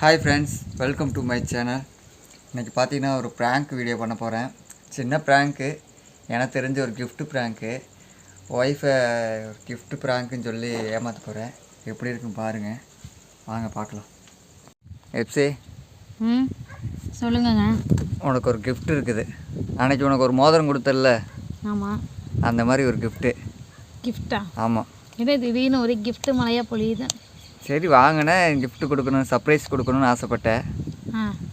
Hi friends, welcome to my channel. இன்றைக்கி பார்த்தீங்கன்னா ஒரு ப்ராங்க் வீடியோ பண்ண போகிறேன். சின்ன ப்ராங்க்கு, எனக்கு தெரிஞ்ச ஒரு கிஃப்ட் ப்ராங்க்கு. ஒய்ஃபை கிஃப்ட் ப்ராங்க்குன்னு சொல்லி ஏமாற்ற போகிறேன். எப்படி இருக்குன்னு பாருங்கள், வாங்க பார்க்கலாம். எப்சி சொல்லுங்கங்க. உனக்கு ஒரு கிஃப்ட் இருக்குது. அன்றைக்கி உனக்கு ஒரு மோதிரம் கொடுத்தல. ஆமாம், அந்த மாதிரி ஒரு கிஃப்ட்டு. கிஃப்டா? ஆமாம். இதே திடீர்னு ஒரு கிஃப்ட்டு மழையாக பொழியுது. சரி வாங்கினேன், கிஃப்ட் கொடுக்கணும், சர்ப்ரைஸ் கொடுக்கணும்னு ஆசைப்பட்டேன்.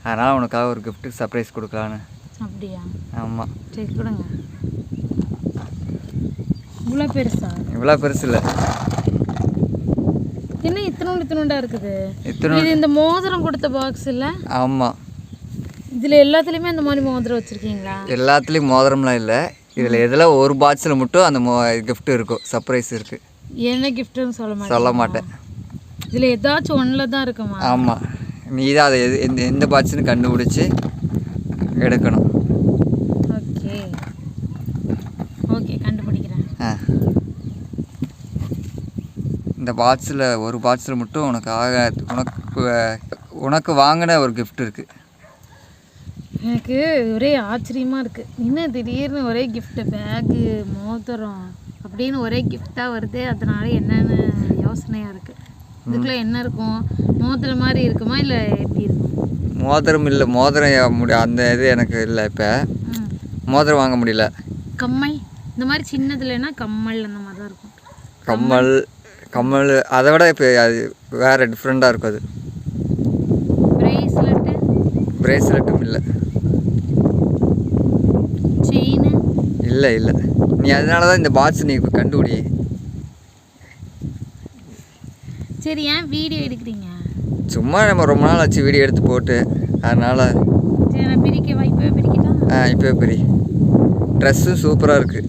அதனால் உனக்காக ஒரு கிஃப்ட்டு சர்ப்ரைஸ் கொடுக்கலான்னு. அப்படியா? ஆமாம். சரி கொடுங்க. இவ்வளோ பெருசா? இவ்வளோ பெருசு இல்லை. என்ன இத்தனோண்டா இருக்குது? இது இந்த மோதிரம் கொடுத்த பாக்ஸ் இல்லை? ஆமாம். இதில் எல்லாத்துலேயுமே அந்த மாதிரி மோதிரம் வச்சுருக்கீங்களா? எல்லாத்துலேயும் மோதிரம்லாம் இல்லை. இதில் எதில் ஒரு பாக்ஸில் மட்டும் அந்த கிஃப்ட் இருக்கும், சர்ப்ரைஸ் இருக்குது. என்ன கிஃப்ட்டுன்னு சொல்ல மாட்டேன். இதில் ஏதாச்சும் ஒன்றில் தான் இருக்குமா? ஆமாம், நீ தான் அதை எந்த பாக்ஸ்னு கண்டுபிடிச்சி எடுக்கணும். ஓகே ஓகே, கண்டுபிடிக்கிறேன். இந்த பாக்ஸில் ஒரு பாக்ஸில் மட்டும் உனக்கு வாங்கின ஒரு கிஃப்ட் இருக்குது. எனக்கு ஒரே ஆச்சரியமாக இருக்குது. இன்னும் திடீர்னு ஒரே கிஃப்ட்டு, பேகு, மோதிரம் அப்படின்னு ஒரே கிஃப்டாக வருது. அதனால என்னென்னு யோசனையாக இருக்குது. இதுக்குள்ளே என்ன இருக்கும்? மோதிரம் மாதிரி இருக்குமா இல்லை எப்படி இருக்கும்? மோதிரம் இல்லை, மோதிரம் அந்த இது எனக்கு இல்லை. இப்போ மோதிரம் வாங்க முடியல. கம்மல் இந்த மாதிரி சின்னதுலன்னா கம்மல் அந்த மாதிரி தான் இருக்கும். கம்மல் அதை விட இப்போ அது வேறு டிஃப்ரெண்ட்டாக இருக்கும். அது பிரேஸ்லெட்டும் இல்லை. செயின் இல்லை. நீ அதனால தான் இந்த பாக்ஸ் நீ கண்டுபிடி. சரி, ஏன் வீடியோ எடுக்கிறீங்க? சும்மா நம்ம ரொம்ப நாள் ஆச்சு வீடியோ எடுத்து போட்டு, அதனால். சரி, நான் பிரிக்கவா? இப்போவே பிரிக்கிட்டா? இப்போவே பிரி. ட்ரெஸ்ஸும் சூப்பராக இருக்குது.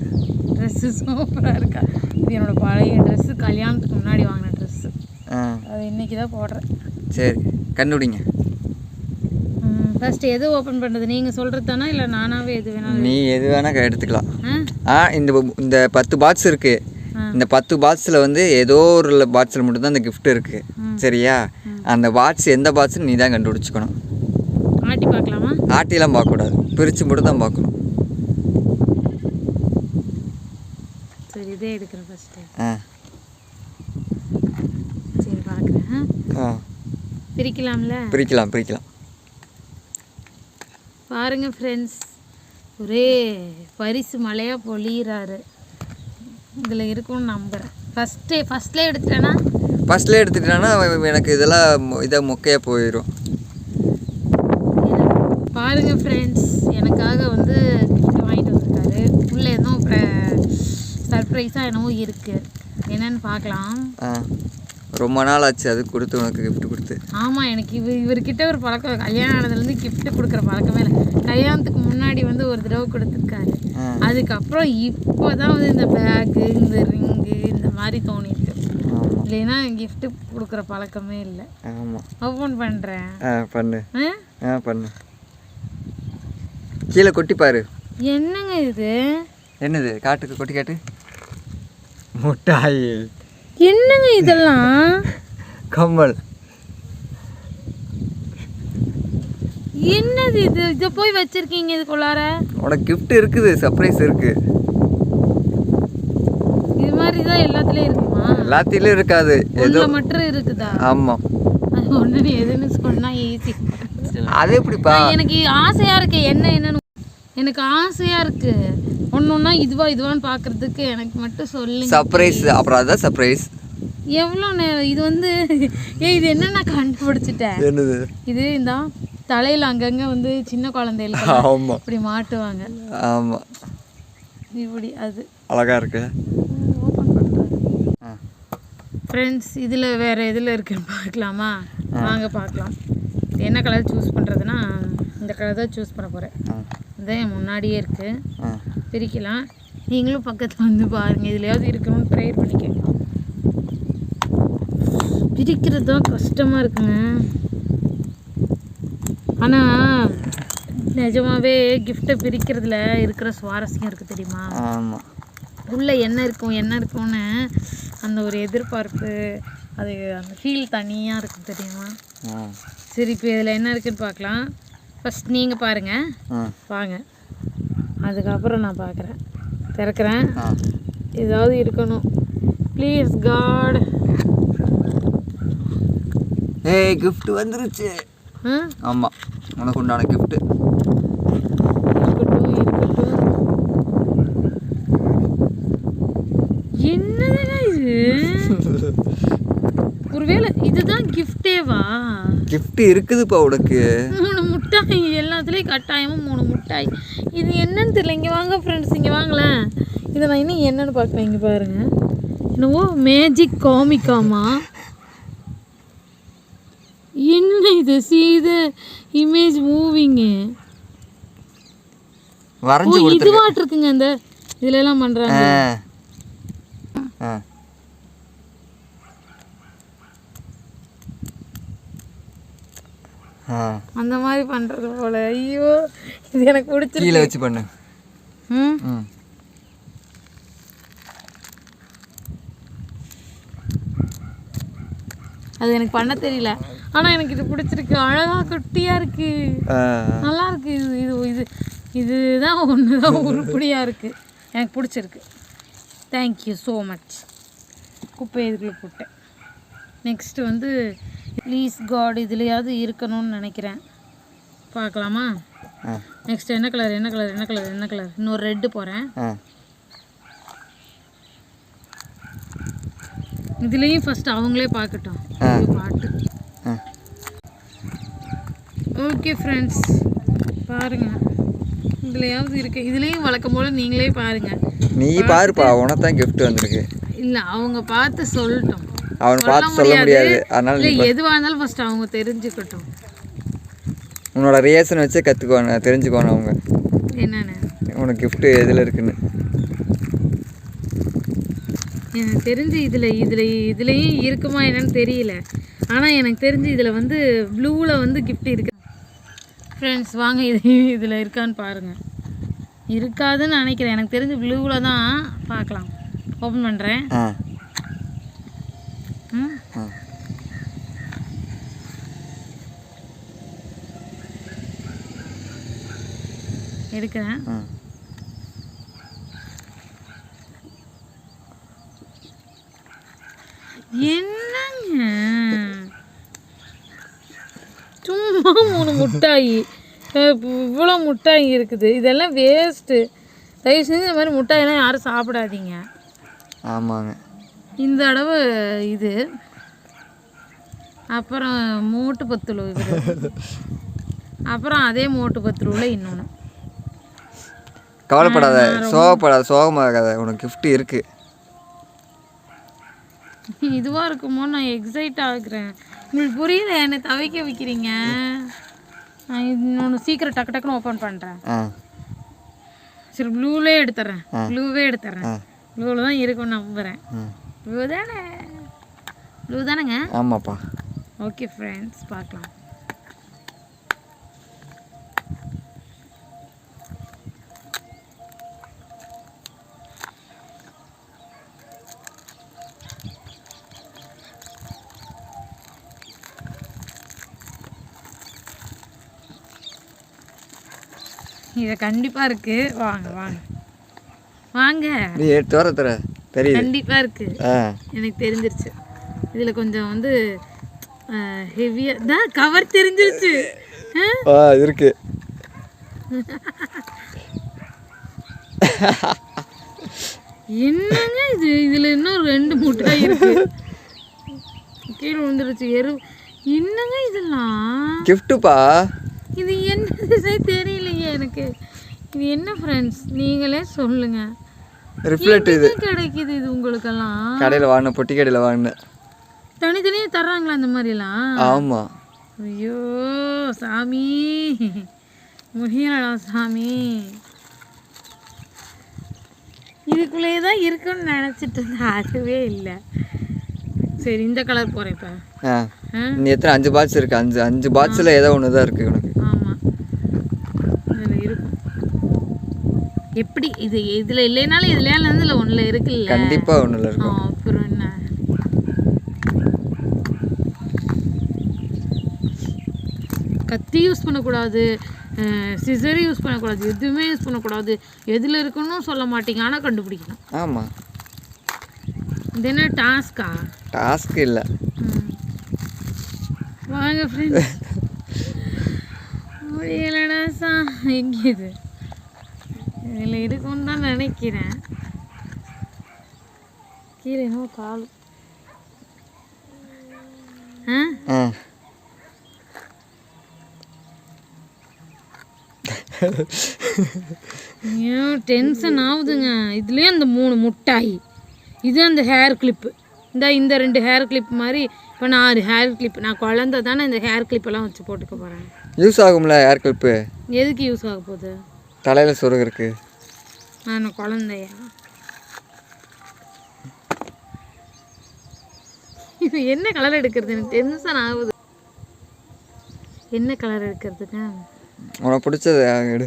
ட்ரெஸ்ஸு சூப்பராக இருக்கா? இது என்னோடய பழைய ட்ரெஸ்ஸு, கல்யாணத்துக்கு முன்னாடி வாங்கின ட்ரெஸ்ஸு. அது இன்றைக்கி தான் போடுறேன். சரி, கண்டுபிடிங்க. ஃபஸ்ட்டு எது ஓப்பன் பண்ணுறது? நீங்கள் சொல்கிறது தானே இல்லை நானாகவே எது வேணாலும்? நீ எது வேணால் எடுத்துக்கலாம். இந்த 10 பாக்ஸ் இருக்குது. இந்த 10 பாக்ஸில் வந்து ஏதோ ஒரு பாக்ஸில் மட்டும்தான் இந்த கிஃப்ட் இருக்குது. சரியா? அந்த பாக்ஸ் எந்த பாக்ஸ்னு நீ தான் கண்டுபிடிச்சிக்கணும். ஆட்டி பார்க்கலாமா? ஆட்டிலாம் பார்க்கக்கூடாது, பிரித்து மட்டும் தான் பார்க்கணும். சரி, இதே எடுக்கிறேன் ஃபஸ்ட்டு. சரி, பார்க்குறேன். பிரிக்கலாம்ல? பிரிக்கலாம். பாருங்கள் ஃப்ரெண்ட்ஸ், ஒரே பரிசு மழையாக பொழியிறாரு. இதில் இருக்கும்னு நம்புகிறேன். ஃபஸ்ட்லேயே எடுத்துட்டேன்னா எனக்கு இதெல்லாம் இதாக மொக்கையாக போயிடும். பாருங்கள் ஃப்ரெண்ட்ஸ், எனக்காக வந்து கிஃப்ட் வாங்கிட்டு வந்திருக்காரு. உள்ளே எதுவும் சர்ப்ரைஸாக என்னவோ இருக்குது. என்னன்னு பார்க்கலாம். ரொம்ப நாள் ஆச்சு அது கொடுத்து, உனக்கு கிஃப்ட் கொடுத்து. ஆமாம், எனக்கு இவர்கிட்ட ஒரு பழக்கம், கல்யாணம் ஆனதுலேருந்து கிஃப்ட்டு கொடுக்குற பழக்கமே இல்லை. கல்யாணத்துக்கு முன்னாடி வந்து ஒரு தடவை கொடுத்துருக்காரு. அதுக்கப்புறம் இப்போ தான் வந்து இந்த பேகு, இந்த ரிங்கு இந்த மாதிரி தோணிருக்கு. இல்லைன்னா கிஃப்ட்டு கொடுக்குற பழக்கமே இல்லை. ஆமாம், ஓப்பன் பண்ணுறேன். பண்ணு. கீழே கொட்டி பாரு. என்னங்க இது? என்னது? காட்டுக்கு கொட்டி காட்டு. முட்டாய். என்னங்க இதெல்லாம்? கம்மல். என்னது இது? இதை போய் வச்சிருக்கீங்க இதுக்குள்ளார? உனக்கு கிஃப்ட் இருக்குது, சர்ப்ரைஸ் இருக்கு. இது மாதிரி தான் எல்லாத்துலயும் இருக்குமா? எல்லாத்திலும் இருக்காது, ஏதோ மட்டும் இருக்குதா? ஆமாம். அது ஒன்று எதுன்னு சொன்னா ஈஸி. அது எப்படிப்பா? எனக்கு ஆசையா இருக்கு. என்னன்னு எனக்கு ஆசையா இருக்கு. ஒன்னொன்னா இதுவான்னு பாக்குறதுக்கு எனக்கு மட்டும் சொல்லுங்க. சர்ப்ரைஸ். அப்புறம் அதான் சர்ப்ரைஸ். எவ்வளோ நேரம் இது வந்து? இது என்ன நான் கண்டுபிடிச்சிட்டேன். என்னது இது? இந்த தலையில் அங்கங்கே வந்து சின்ன குழந்தைகளுக்கு இப்படி மாட்டுவாங்க. ஆமாம், இப்படி. அது அழகா இருக்கு. ஓப்பன் பண்ணுறேன் ஃப்ரெண்ட்ஸ். இதில் வேறு எதில் இருக்குன்னு பார்க்கலாமா? வாங்க பார்க்கலாம். என்ன கலர் சூஸ் பண்ணுறதுன்னா இந்த கலர் தான் சூஸ் பண்ண போகிறேன். இதான் என் முன்னாடியே இருக்குது. பிரிக்கலாம். நீங்களும் பக்கத்தில் வந்து பாருங்கள், இதுலையாவது இருக்கணும்னு ட்ரை பண்ணிக்க. பிரிக்கிறது தான் கஷ்டமாக இருக்குங்க. ஆனால் நிஜமாவே கிஃப்ட்டை பிரிக்கிறதுல இருக்கிற சுவாரஸ்யம் இருக்குது தெரியுமா? ஆமாம். உள்ளே என்ன இருக்கும்னு அந்த ஒரு எதிர்பார்ப்பு, அது அந்த ஃபீல் தனியாக இருக்குது தெரியுமா? ஆ சரி, இப்போ இதில் என்ன இருக்குதுன்னு பார்க்கலாம். ஃபஸ்ட் நீங்கள் பாருங்கள், வாங்க, அதுக்கப்புறம் நான் பார்க்குறேன். திறக்கிறேன். ஏதாவது இருக்கணும் ப்ளீஸ் காட். ஏய் கிஃப்ட் வந்துருச்சு. ஆமாம், உனக்கு உண்டான கிஃப்ட்டு. இருக்கட்டும் இருக்கட்டும். என்னதுங்க இது? ஒருவேளை இதுதான் கிஃப்டேவா? கிஃப்ட் இருக்குதுப்பா உனக்கு. 3 முட்டாய், எல்லாத்துலேயும் கட்டாயமாக 3 முட்டாய். இது என்னன்னு தெரியல. இங்கே வாங்க ஃப்ரெண்ட்ஸ், இங்கே வாங்களேன். இதை நான் இன்னும் என்னன்னு பார்க்குறேன். இங்கே பாருங்க, என்னவோ மேஜிக் காமிக்காமா என்ன இது? சீத இமேஜ் மூவிங்கு வரைஞ்சு இதுவாட்டு இருக்குங்க. இந்த இதுல எல்லாம் பண்றாங்க. அந்த மாதிரி பண்றது போல. ஐயோ, இது எனக்கு பிடிச்சிருக்கு. கீழே வச்சு பண்ணு. அது எனக்கு பண்ண தெரியல, ஆனால் எனக்கு இது பிடிச்சிருக்கு. அழகாக குட்டியாக இருக்கு, நல்லா இருக்கு. இது இது இதுதான் ஒன்று தான் உருப்படியாக இருக்குது. எனக்கு பிடிச்சிருக்கு. Thank you so much. குப்பை இதுக்குள்ளே போட்டேன். நெக்ஸ்ட்டு வந்து ப்ளீஸ் காட் இதுலையாவது இருக்கணும்னு நினைக்கிறேன். பார்க்கலாமா? நெக்ஸ்ட் என்ன கலர் என்ன கலர் என்ன கலர் என்ன கலர்? இன்னொரு ரெட்டு போகிறேன். இதுலேயும் ஃபஸ்ட்டு அவங்களே பார்க்கட்டும் பாட்டு. ஓகே ஃப்ரெண்ட்ஸ், பாருங்கள், இதுலையாவது இருக்கு. இதுலேயும் வழக்கம் போல் நீங்களே பாருங்கள். நீ பாருப்பா, உனக்கு தான் கிஃப்ட் வந்திருக்கு. இல்லை, அவங்க பார்த்து சொல்லட்டும். அவன் பார்த்து சொல்ல முடியாது, அதனால இல்லை, எதுவாக இருந்தாலும் ஃபஸ்ட்டு அவங்க தெரிஞ்சுக்கட்டும். உன்னோட ரியாக்ஷன் வச்சு கற்றுக்கோணும், தெரிஞ்சுக்கோணும் அவங்க என்னென்ன உனக்கு கிஃப்ட்டு எதில் இருக்குன்னு. எனக்கு தெரிஞ்சு இதுலேயும் இருக்குமா என்னன்னு தெரியல, ஆனால் எனக்கு தெரிஞ்சு இதில் வந்து ப்ளூவில் வந்து கிஃப்ட் இருக்கு. ஃப்ரெண்ட்ஸ் வாங்க, இதில் இருக்கான்னு பாருங்கள். இருக்காதுன்னு நினைக்கிறேன். எனக்கு தெரிஞ்சு ப்ளூவில் தான். பார்க்கலாம். ஓப்பன் பண்ணுறேன். எடுக்கிறேன். என்னங்க சும்மா 3 முட்டாய், இவ்வளோ முட்டாய் இருக்குது. இதெல்லாம் வேஸ்ட்டு. தயவு செஞ்சு இந்த மாதிரி முட்டாயெல்லாம் யாரும் சாப்பிடாதீங்க. ஆமாங்க. இந்த தடவை இது, அப்புறம் மோட்டு பத்துலு இது, அப்புறம் அதே மோட்டு பத்துலுவில் இன்னொன்று. கவலைப்படாத, சோகப்படாத, சோகமாகாத, உனக்கு கிஃப்ட் இருக்குது. இதுவாக இருக்குமோ நான் எக்ஸைட் ஆகுறேன். உங்களுக்கு புரியல, என்னை தவிக்க வைக்கிறீங்க. நான் இன்னொன்று சீக்கிரம் டக்கு டக்குன்னு ஓப்பன் பண்ணுறேன். சரி, ப்ளூவே எடுத்துட்றேன். ப்ளூவில் தான் இருக்கும்னு நம்புகிறேன். ப்ளூ தானே? ப்ளூ தானேங்க? ஆமாப்பா. ஓகே ஃப்ரெண்ட்ஸ், பார்க்கலாம். இது கண்டிப்பாக இருக்குது. வாங்க வாங்க வாங்க, நீ எடுத்து வர தர தெரியுது. கண்டிப்பாக இருக்குது, எனக்கு தெரிஞ்சிருச்சு. இதில் கொஞ்சம் வந்து ஹெவியாக தான் கவர் தெரிஞ்சிருச்சு. இருக்கு. என்னங்க இது? இதில் இன்னும் 2 முட்டாய் இருக்கு. கீழே விழுந்துருச்சு. என்னங்க இதெல்லாம்? கிஃப்ட்டுப்பா. இது என்னது தெரியலையே எனக்கு. இது என்ன ஃப்ரெண்ட்ஸ், நீங்களே சொல்லுங்க. ரிஃப்ளெக்ட் இது கிடைக்குது இது உங்களுக்கெல்லாம்? கடையில் வாங்கின, பொட்டி கடையில் வாங்கின. தனித்தனியாக தர்றாங்களா இந்த மாதிரிலாம்? ஆமாம். ஐயோ சாமி, முடியலடா சாமி. இதுக்குள்ளேயே தான் இருக்குன்னு நினச்சிட்டு இருந்தேன், அதுவே இல்லை. சரி, இந்த கலர் போகிறேன் இப்போ. நீ எத்தனை 5 பாக்ஸ் இருக்கு? 5 பாக்ஸில் ஏதோ ஒன்று தான் இருக்குது உனக்கு. ஆமாம், இதில் இருக்கும். எப்படி இது இதில் இல்லைனாலும் இதில் ஒன்றில் இருக்குல்ல? கண்டிப்பாக ஒன்றில் இருக்கும். அப்புறம் என்ன? கத்தி யூஸ் பண்ணக்கூடாது, சிசர் யூஸ் பண்ணக்கூடாது, எதுவுமே யூஸ் பண்ணக்கூடாது, எதில் இருக்குன்னு சொல்ல மாட்டீங்க, ஆனால் கண்டுபிடிக்கணும். ஆமாம். இது என்ன டாஸ்கா? டாஸ்க் இல்லை. வாங்க ஃப்ரெண்ட்ஸ். முடியலடா சா. எங்கே இது? இதில் இருக்கும்னு தான் நினைக்கிறேன். கீழே என்னவோ கால். டென்ஷன் ஆகுதுங்க. இதுலேயே அந்த 3 முட்டாய், இது அந்த ஹேர் கிளிப்பு, இந்த 2 ஹேர் கிளிப் மாதிரி. இப்போ நான் 6 ஹேர் கிளிப், நான் குழந்தை தானே, இந்த ஹேர் கிளிப்பெல்லாம் வச்சு போட்டுக்க போகிறேன். யூஸ் ஆகும்ல ஹேர் கிளிப்பு? எதுக்கு யூஸ் ஆக போகுது? தலையில் சொருகிறதுக்கு. நான் குழந்தையா? இது என்ன கலர் எடுக்கிறது? எனக்கு டென்ஷன் ஆகுது. என்ன கலர் எடுக்கிறதுங்க? உனக்கு பிடிச்சது எடு.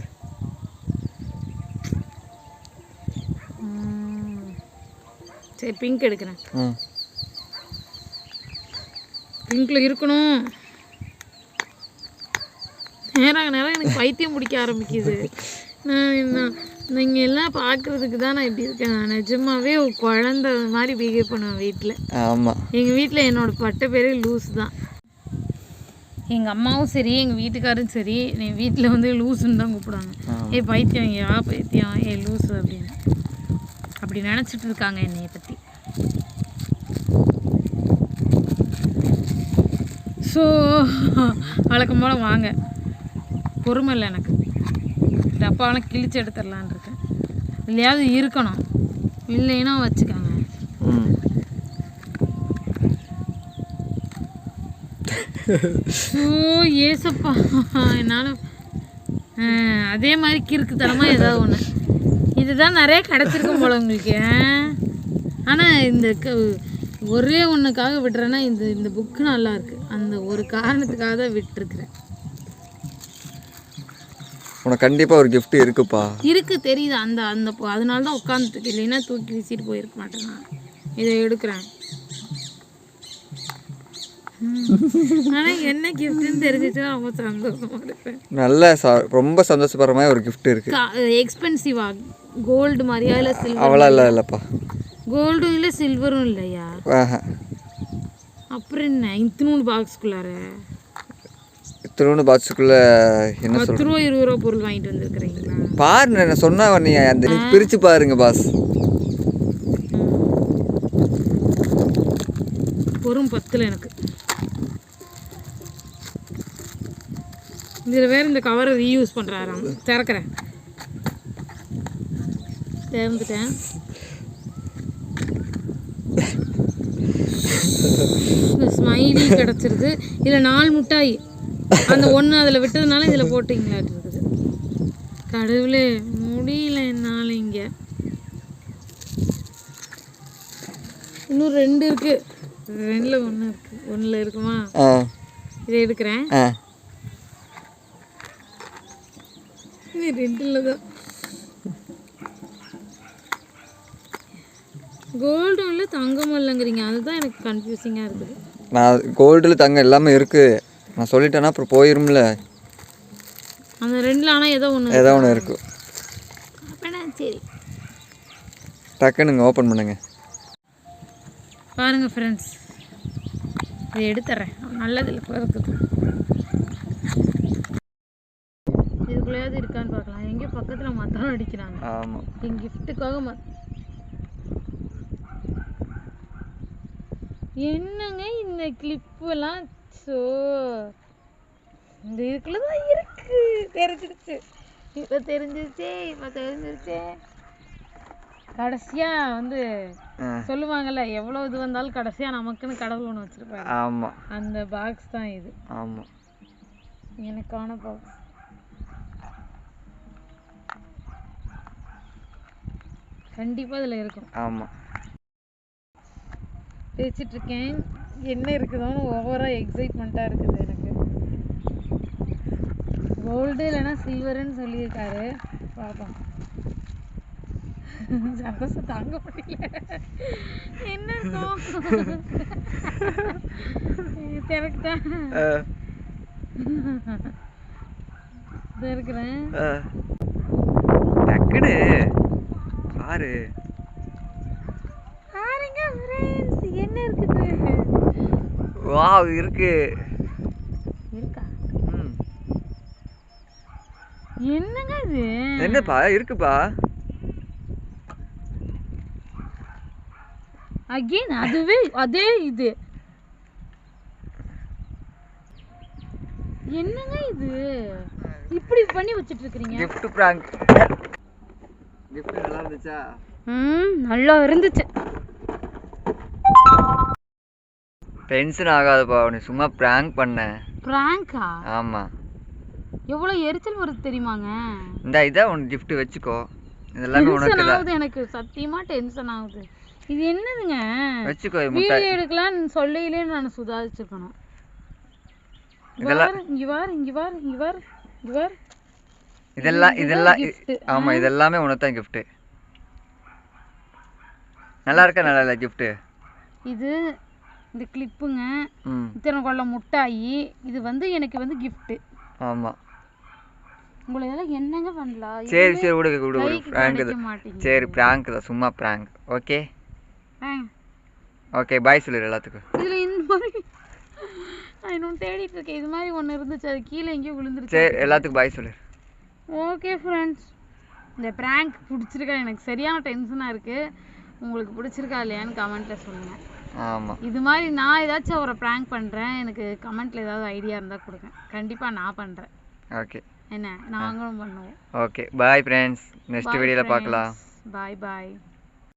சரி, பிங்க் எடுக்கிறேன். பிங்க்கில் இருக்கணும். நேராக எனக்கு பைத்தியம் பிடிக்க ஆரம்பிக்குது. நீங்கள் எல்லாம் பார்க்குறதுக்கு தான் நான் இப்படி இருக்கேன். நான் நிஜமாவே குழந்த மாதிரி பிஹேவ் பண்ணுவேன் வீட்டில். ஆமாம். எங்கள் வீட்டில் என்னோட பட்ட பேரே லூஸ் தான். எங்கள் அம்மாவும் சரி, எங்கள் வீட்டுக்காரும் சரி, என் வீட்டில் வந்து லூஸுன்னு தான் கூப்பிடுவாங்க. ஏ பைத்தியம், ஏ பைத்தியம், ஏ லூஸு அப்படின்னு அப்படி நினச்சிட்டு இருக்காங்க என்னைய பற்றி. ஸோ வழக்கம் போல் வாங்க. பொறுமை இல்லை எனக்கு. டப்பாவெல்லாம் கிழிச்சு எடுத்துடலான் இருக்கேன். இல்லையாவது இருக்கணும், இல்லைன்னா வச்சுக்காங்க. ஓ ஏசப்பா, என்னால் அதே மாதிரி கிறுக்குத்தனமாக ஏதாவது ஒன்று. இதுதான் நிறைய கிடச்சிருக்கும் போல உங்களுக்கு. ஆனால் இந்த ஒரே ஒன்றுக்காக விடுறேன்னா இந்த புக்கு நல்லா இருக்குது, அந்த ஒரு காரணத்துக்காக தான் விட்டுருக்குறேன். உனக்கு கண்டிப்பாக ஒரு gift இருக்குப்பா. இருக்குது தெரியுது. அந்த அதனால தான் உட்காந்துட்டு, இல்லைன்னா தூக்கி வீசிட்டு போயிருக்க மாட்டேன். நான் இதை எடுக்கிறேன். ஆனால் என்ன கிஃப்ட்னு தெரிஞ்சிச்சுன்னா ரொம்ப சந்தோஷமாக இருப்பேன். நல்ல ரொம்ப சந்தோஷப்படுற மாதிரி ஒரு gift இருக்கு. எக்ஸ்பென்சிவா? கோல்டு மாதிரியா இல்லை சில்வர்? அவ்வளோ இல்லைப்பா. கோல்டும் இல்லை சில்வரும் இல்லையா? அப்புறம் என்ன இத்தினூண்டு பாக்ஸ்குள்ளார? இத்தினூண்டு பாக்ஸுக்குள்ளே என்ன 10 ரூபா 20 ரூபா பொருள் வாங்கிட்டு வந்துருக்குறீங்களா? பாருங்க, நான் சொன்னா நீ அந்த பிரித்து பாருங்க பாஸ். பொறும் 10 எனக்கு. இதில் வேறு இந்த கவரை ரீயூஸ் பண்ணுறாராம். திறக்கிறேன். திறந்துட்டேன். ஸ்மைலி கிடச்சிருது. இதில் 4 முட்டாய், அந்த 1 அதில் விட்டதுனால இதில் போட்டிங்களாட்டு இருக்குது. கடவுளே, முடியல என்னால். இங்கே இன்னும் 2 இருக்குது. 2ல் 1 இருக்குது. 1ல் இருக்குமா? இதை எடுக்கிறேன். இது 2ல் தான். கோல்டும் இல்லை தங்கம் இல்லைங்கிறீங்க, அதுதான் எனக்கு கன்ஃபியூசிங்காக இருக்குது. நான் கோல்டில் தங்கம் எல்லாமே இருக்குது நான் சொல்லிட்டேன்னா அப்புறம் போயிரும்ல. அந்த 2ல் ஆனால் ஏதோ ஒன்று இருக்கு. அப்படின்னா சரி, டக்குனுங்க ஓப்பன் பண்ணுங்க. பாருங்கள் ஃப்ரெண்ட்ஸ், இதை எடுத்துட்றேன். நல்லதில்லை இருக்குது. இதுக்குள்ளேயாவது இருக்கான்னு பார்க்கலாம். எங்கேயோ பக்கத்தில் மத்தம் அடிக்கிறாங்க. ஆமாம், என் கிஃப்ட்டுக்காக என்னங்க இந்த கிளிப்பெல்லாம். ஸோ இந்த இதுக்குள்ள தான் இருக்கு. தெரிஞ்சிருச்சு. இப்போ தெரிஞ்சிருச்சே. கடைசியாக வந்து சொல்லுவாங்கல்ல, எவ்வளோ இது வந்தாலும் கடைசியாக நமக்குன்னு கடவுள் ஒன்று வச்சுருப்பாரு. ஆமாம், அந்த பாக்ஸ் தான் இது. ஆமாம், எனக்கான பாக்ஸ். கண்டிப்பாக இதில் இருக்கும். ஆமாம், பேசிகிட்ருக்கேன். என்ன இருக்குதோன்னு ஓவராக எக்ஸைட்மெண்ட்டாக இருக்குது எனக்கு. கோல்டு இல்லைன்னா சில்வருன்னு சொல்லியிருக்காரு. பார்ப்போம். சந்தோஷம் தாங்க முடியல. என்ன எனக்கு தான் இதோ இருக்கிறேன். டக்குனு பாரு. பாருங்க ஃப்ரெண்ட்ஸ், என்ன இருக்குது? வாவ், இருக்கு. இருக்கா? ம். என்னங்க இது? என்னப்பா இருக்குப்பா? அகைன் அதுவே அதே இது. என்னங்க இது? இப்படி பண்ணி வச்சிட்டு இருக்கீங்க. gift prank. gift நல்லா இருந்துச்சா? நல்லா இருந்துச்சு. டென்ஷன் ஆகாதப்பா, நீ சும்மா prank பண்ண. பிராங்கா? ஆமா. எவ்வளவு எரிச்சல் வருது தெரியுமாங்க? இத உன் gift வச்சுக்கோ. இதெல்லாம் உனக்கு தான். ஆகுது, எனக்கு சத்தியமா டென்ஷன் ஆகுது. இது என்னதுங்க? வச்சுக்கோ. வீடியோ எடுக்கலாம்னு சொல்லையிலே நான் சுதாரிச்சிருக்கணும். இதெல்லாம் ஆமா, இதெல்லாமே உனக்கு தான் gift. நல்லா இருக்கா நல்லா இல்ல gift? இது இந்த கிளிப்புங்க, இத்தனை கொள்ள முட்டாயி, இது வந்து எனக்கு வந்து gift. ஆமா. உங்களை எல்லாம் என்னங்க பண்ணலாம்? சரி சரி, விடு prank தான். சரி prank தான், சும்மா prank. ஓகே ஓகே, பாய் சொல்லிடு எல்லாத்துக்கும். இதுல இந்த மாதிரி நான் இன்னும் தேடிட்டு இருக்கேன். இது மாதிரி ஒன்று இருந்துச்சு, அது கீழே எங்கேயோ விழுந்துருச்சு. சரி, எல்லாத்துக்கும் பாய் சொல்லிடு. ஓகே ஃப்ரெண்ட்ஸ், இந்த ப்ராங்க் பிடிச்சிருக்கா? எனக்கு சரியான டென்ஷனாக இருக்குது. உங்களுக்கு பிடிச்சிருக்கா இல்லையான்னு கமெண்ட்டில் சொல்லுங்கள். ஆமாம், இது மாதிரி நான் ஏதாச்சும் ஒரு ப்ராங்க் பண்ணுறேன், எனக்கு கமெண்ட்டில் ஏதாவது ஐடியா இருந்தால் கொடுங்க. கண்டிப்பாக நான் பண்ணுறேன். ஓகே, என்ன நாங்களும் பண்ணுவோம். ஓகே பாய் ஃப்ரெண்ட்ஸ், நெக்ஸ்ட் வீடியோவில் பார்க்கலாம். பாய் பாய்.